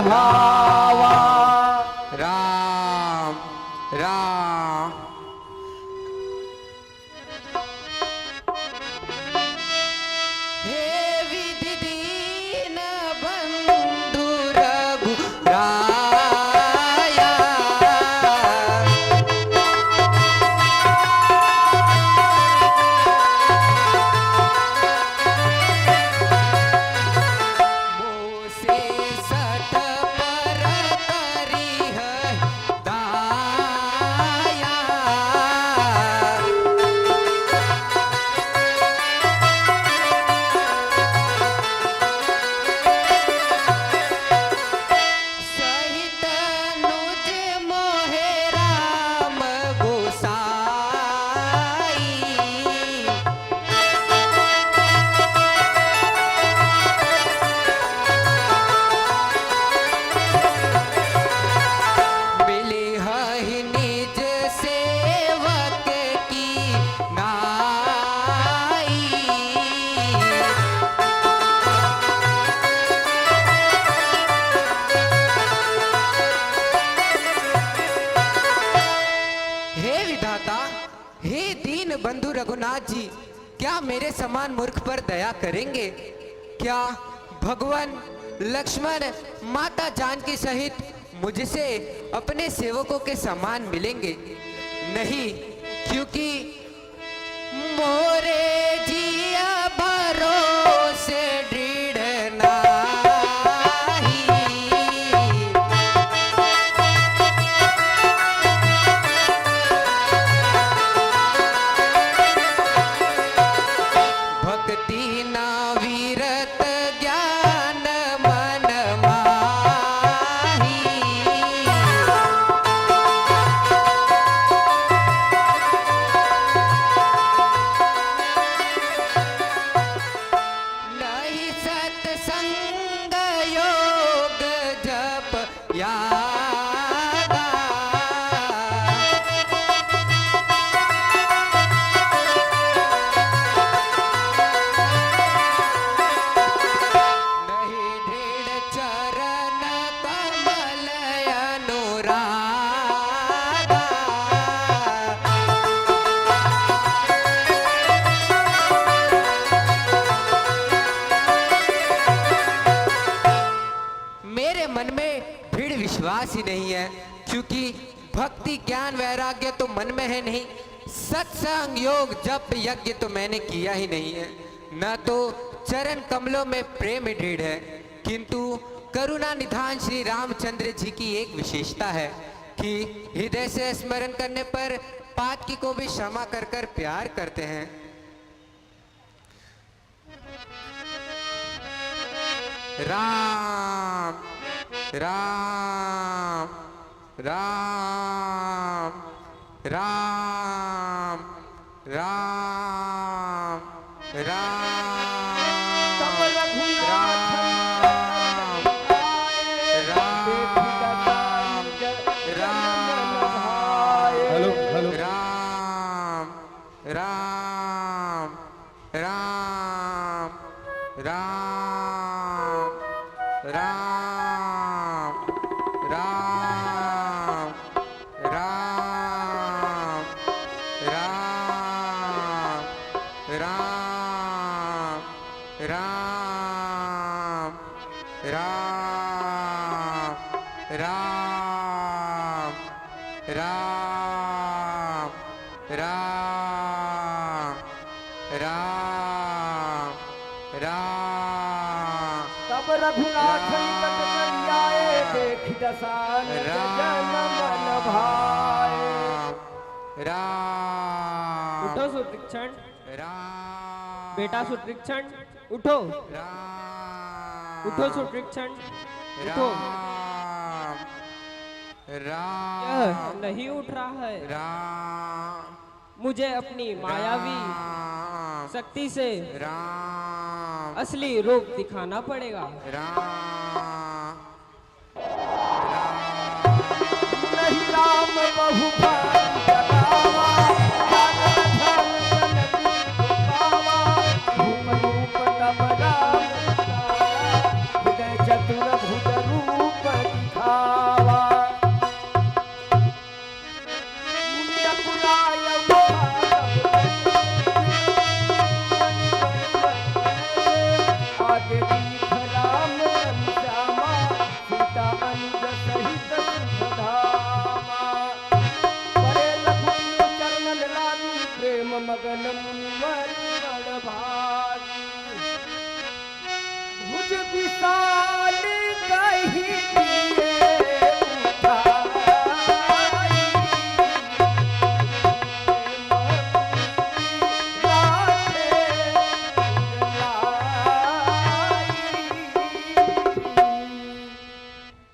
धावा। राम राम। हे विधि दीन बंधु रघुराया, मोसे सठ पर करिह दाया। सहित अनुज मोहे राम गोसाई, मिली हहि निज सेवक की नाई। हे विधाता, हे दीन बंधु रघुनाथ जी, क्या मेरे समान मूर्ख पर दया करेंगे? क्या भगवान लक्ष्मण माता जानकी सहित मुझसे अपने सेवकों के समान मिलेंगे? नहीं, क्योंकि मोरे जिया भरोसे दृढ़ नाही। भक्ति ना वीरत ज्ञान मन माही। नहीं सत्संग योग जप यागा, नहीं दृढ़ चरण कमल अनुरागा। मेरे मन में दृढ़ विश्वास ही नहीं है, क्योंकि भक्ति ज्ञान वैराग्य तो मन में है नहीं, सत्संग योग जप यज्ञ तो मैंने किया ही नहीं है, न तो चरण कमलों में प्रेम दृढ़ है। किंतु करुणा निधान श्री रामचंद्र जी की एक विशेषता है कि हृदय से स्मरण करने पर पातकी को भी क्षमा कर कर प्यार करते हैं। राम राम राम राम राम राम तब रघुनाथ हेलो हेलो राम राम राम राम राम राम राम राम राम राम राम राम राम राम राम राम। तब रघुनाथ निकट चली आए, देख दशानन जन मन भाए। राम उठो सुतीक्षण, राम बेटा सुतीक्षण उठो, राम उठो सुतीक्षण उठो। राम यह नहीं उठ रहा है। राम मुझे अपनी मायावी राम शक्ति से राम असली रूप दिखाना पड़ेगा। राम नहीं राम बहु भाई जगावा, जागरण धन पावा। रूप रूप तब राम हृदय चतुर भुज रूप राम श्यामा सीता अनुज सहित सुधामा परे लखन चरण लागी प्रेम मगन मुनिवर भागी भुज विशाल कही दिए उठाई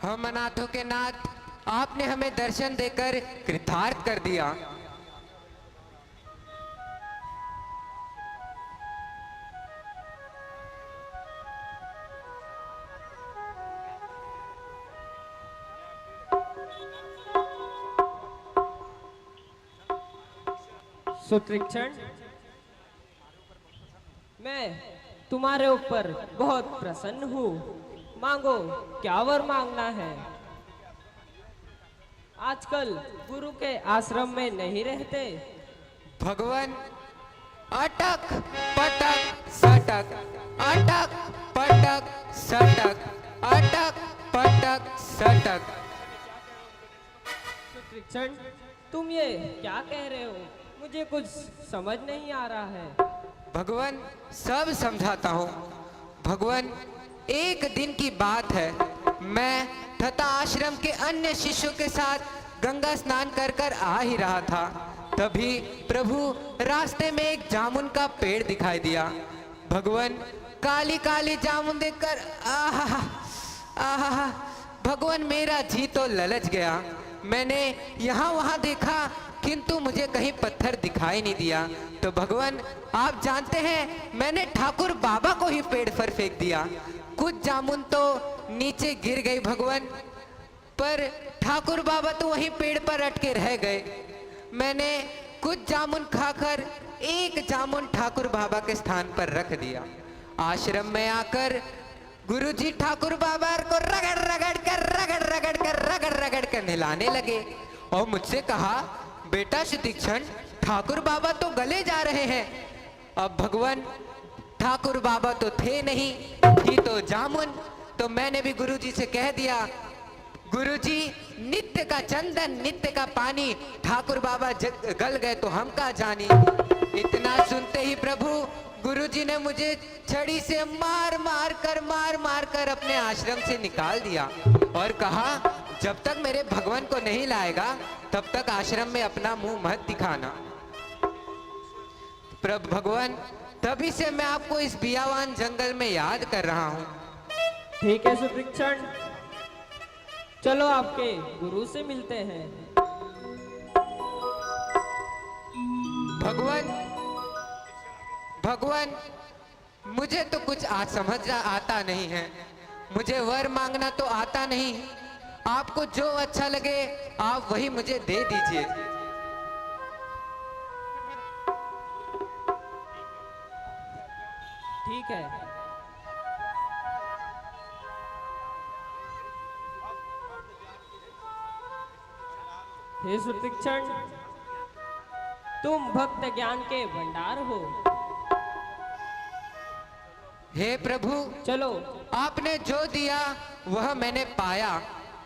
हम अनाथों के नाथ, आपने हमें दर्शन देकर कृतार्थ कर दिया। सुत्रिक्षण, मैं तुम्हारे ऊपर बहुत प्रसन्न हूँ। मांगो, क्या वर मांगना है। आजकल गुरु के आश्रम में नहीं रहते। भगवान अटक पटक सटक, अटक पटक सटक, अटक पटक सटक। सुत्रिक्षण, तुम ये क्या कह रहे हो? मुझे कुछ समझ नहीं आ रहा है। भगवान सब समझाता हूँ। भगवान एक दिन की बात है, मैं तथा आश्रम के अन्य शिष्यों के साथ गंगा स्नान कर कर आ ही रहा था। तभी प्रभु रास्ते में एक जामुन का पेड़ दिखाई दिया। भगवान काली काली जामुन देखकर आहा आहा, भगवान मेरा जी तो ललच गया। मैंने यहाँ वहाँ देखा किंतु मुझे कहीं पत्थर दिखाई नहीं दिया। तो भगवान आप जानते हैं, मैंने ठाकुर बाबा को ही पेड़ पर फेंक दिया। कुछ जामुन तो नीचे गिर गई भगवान, पर ठाकुर बाबा तो वहीं पेड़ पर अटके रह गए। मैंने कुछ जामुन खाकर एक जामुन ठाकुर बाबा के स्थान पर रख दिया। आश्रम में आकर गुरुजी ठाकुर बाबा को रगड़ रगड़ कर नहलाने लगे और मुझसे कहा, बेटा सुतीक्षण, ठाकुर बाबा तो गले जा रहे हैं। अब भगवान ठाकुर बाबा तो थे नहीं, थी तो जामुन। तो मैंने भी गुरुजी से कह दिया, गुरुजी नित्य का चंदन नित्य का पानी, ठाकुर बाबा गल गए तो हम का जानी। इतना सुनते ही प्रभु गुरुजी ने मुझे छड़ी से मार मार कर अपने आश्रम से निकाल दिया और कहा, जब तक मेरे भगवान को नहीं लाएगा तब तक आश्रम में अपना मुंह मत दिखाना। प्रभु भगवान, तभी से मैं आपको इस बियावान जंगल में याद कर रहा हूँ। ठीक है सुत्रिक्षण, चलो आपके गुरु से मिलते हैं। भगवान, मुझे तो कुछ आज समझ आता नहीं है। मुझे वर मांगना तो आता नहीं। आपको जो अच्छा लगे आप वही मुझे दे दीजिए। ठीक है। हे सुतीक्षण, तुम भक्त ज्ञान के भंडार हो। हे प्रभु, चलो आपने जो दिया वह मैंने पाया,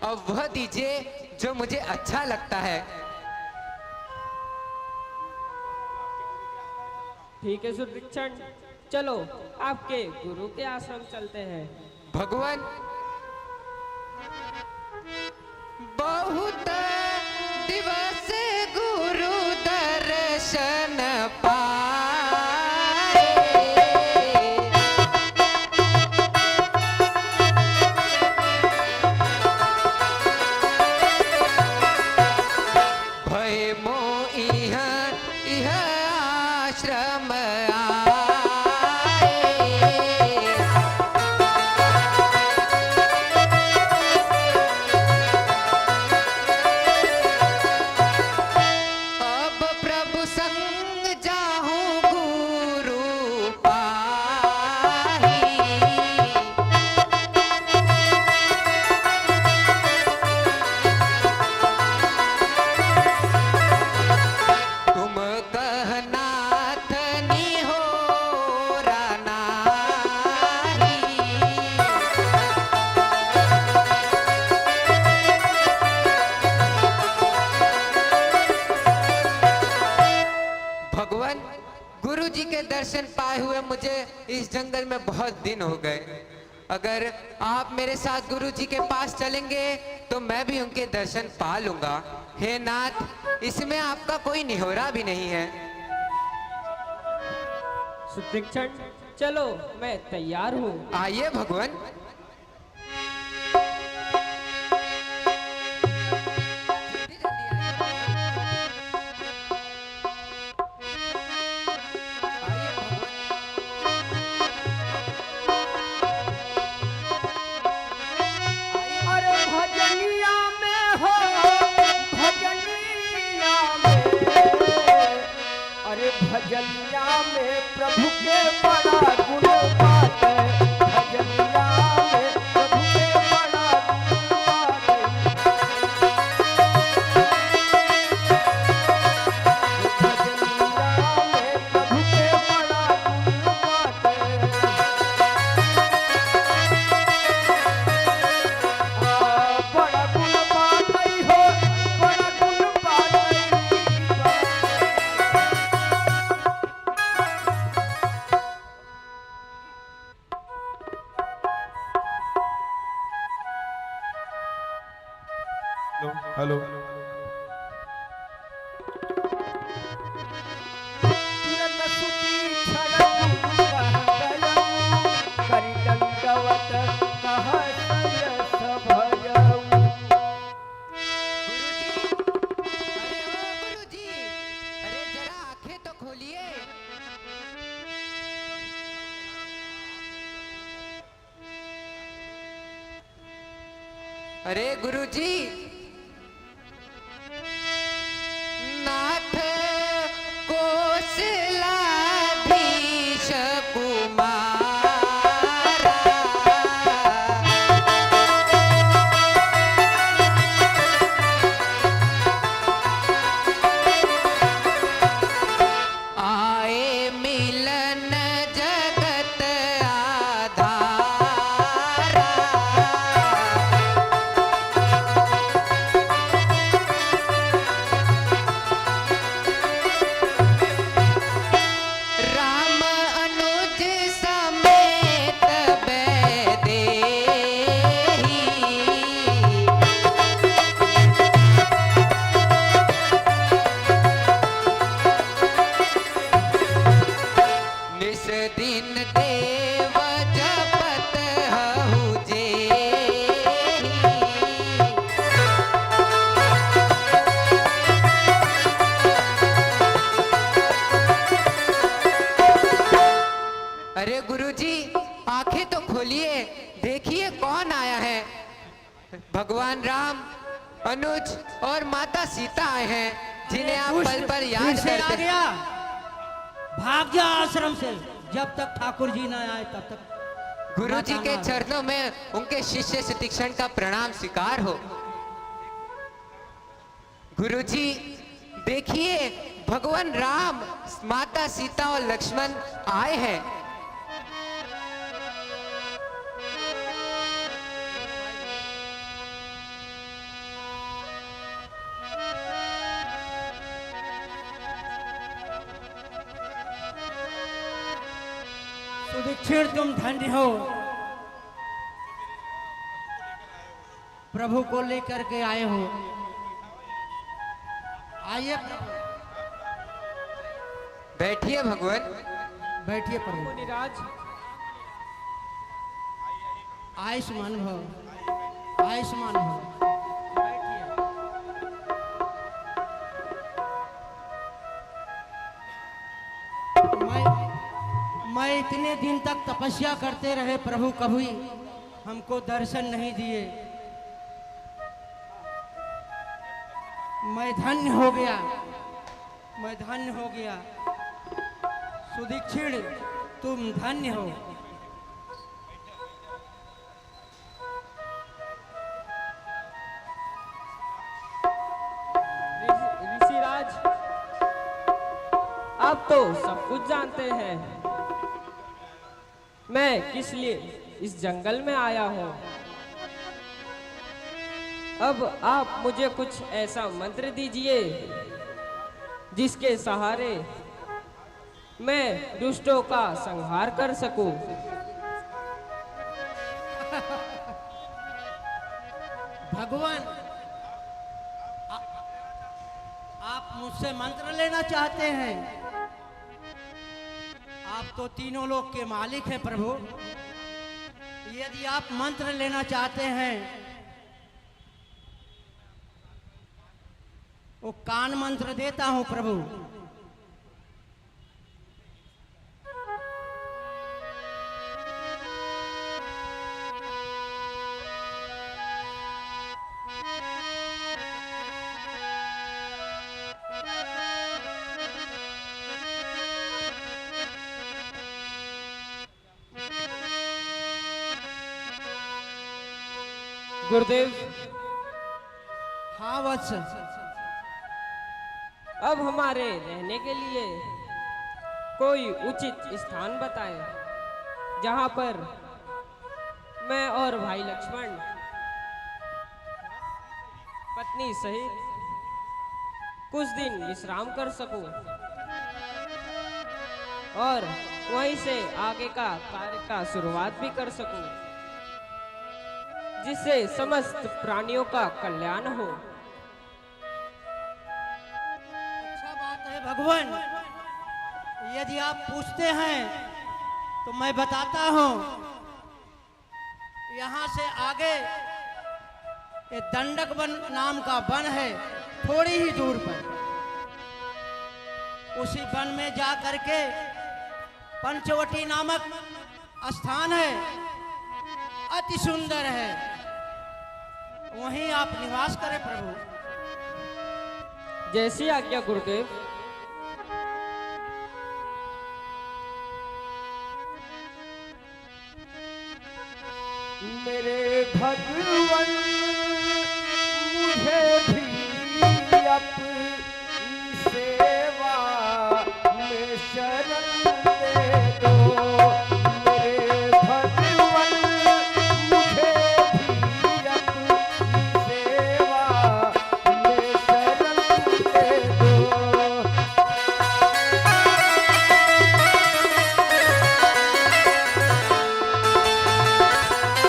अब वह दीजिए जो मुझे अच्छा लगता है। ठीक है सुतीक्षण, चलो आपके गुरु के आश्रम चलते हैं। भगवान, बहुत दिवस गुरु दर्शन पाए, भय मोह इह आश्रम आए। इस जंगल में बहुत दिन हो गए। अगर आप मेरे साथ गुरुजी के पास चलेंगे तो मैं भी उनके दर्शन पा लूंगा। हे नाथ, इसमें आपका कोई निहोरा भी नहीं है। सुदीक्षण, चलो मैं तैयार हूँ। आइए भगवान। अरे भजनिया में हो, भजनिया में, अरे भजनिया में प्रभु के बड़ा गुण बाटे, भजनिया में प्रभु के बड़ा गुण बाटे, भजनिया में प्रभु के बड़ा गुण बाटे। बड़ा गुण बाटई हो, बड़ा गुण बाटई। हेलो, तुरंत सुती छड़क कह गयऊ, करि दंडवत कहतय सभयऊ। गुरुजी, अरे जरा आंखें तो खोलिए। अरे गुरुजी, नाथ कोसलाधीश कुमारा, आए मिलन जगत आधारा। राम अनुज समेत बैदेही, निस दिन देव जपत हहु जेहि। अरे गुरुजी, आंखें तो खोलिए, देखिए कौन आया है। भगवान राम, अनुज और माता सीता आए हैं, जिन्हें आप पल पर याद फिर से आ करते हैं। गया। भाग जा आश्रम से, जब तक ठाकुर जी न आए तब तक। गुरुजी के माता चरणों में उनके शिष्य सुदीक्षण का प्रणाम स्वीकार हो। गुरुजी देखिए, भगवान राम, माता सीता और लक्ष्मण आए हैं। सुदीक्षिण, तुम धन्य हो, प्रभु को लेकर के आए हो। आइए प्रभु, बैठिए भगवान। बैठिए प्रभु। मुनिराज, आयुष्मान भव, आयुष्मान भव। बैठिए। मैं इतने दिन तक तपस्या करते रहे, प्रभु कभी हमको दर्शन नहीं दिए। मैं धन्य हो गया, मैं धन्य हो गया। सुदीक्षिण, तुम धन्य हो। ऋषिराज, आप तो सब कुछ जानते हैं मैं किस लिए इस जंगल में आया हूँ। अब आप मुझे कुछ ऐसा मंत्र दीजिए जिसके सहारे मैं दुष्टों का संहार कर सकूं। भगवान, आप मुझसे मंत्र लेना चाहते हैं? आप तो तीनों लोक के मालिक हैं प्रभु। यदि आप मंत्र लेना चाहते हैं, वो कान मंत्र देता हूं प्रभु। गुरुदेव, हाँ वत्स। अब हमारे रहने के लिए कोई उचित स्थान बताएं, जहां पर मैं और भाई लक्ष्मण पत्नी सहित कुछ दिन विश्राम कर सकूं और वहीं से आगे का कार्य का शुरुआत भी कर सकूं, जिससे समस्त प्राणियों का कल्याण हो। अच्छा बात है भगवान। यदि आप पूछते हैं तो मैं बताता हूं। यहाँ से आगे एक दंडक वन नाम का वन है, थोड़ी ही दूर पर। उसी वन में जा करके पंचवटी नामक स्थान है, अति सुंदर है। वहीं आप निवास करें प्रभु। जैसी आज्ञा गुरुदेव। मेरे भगवन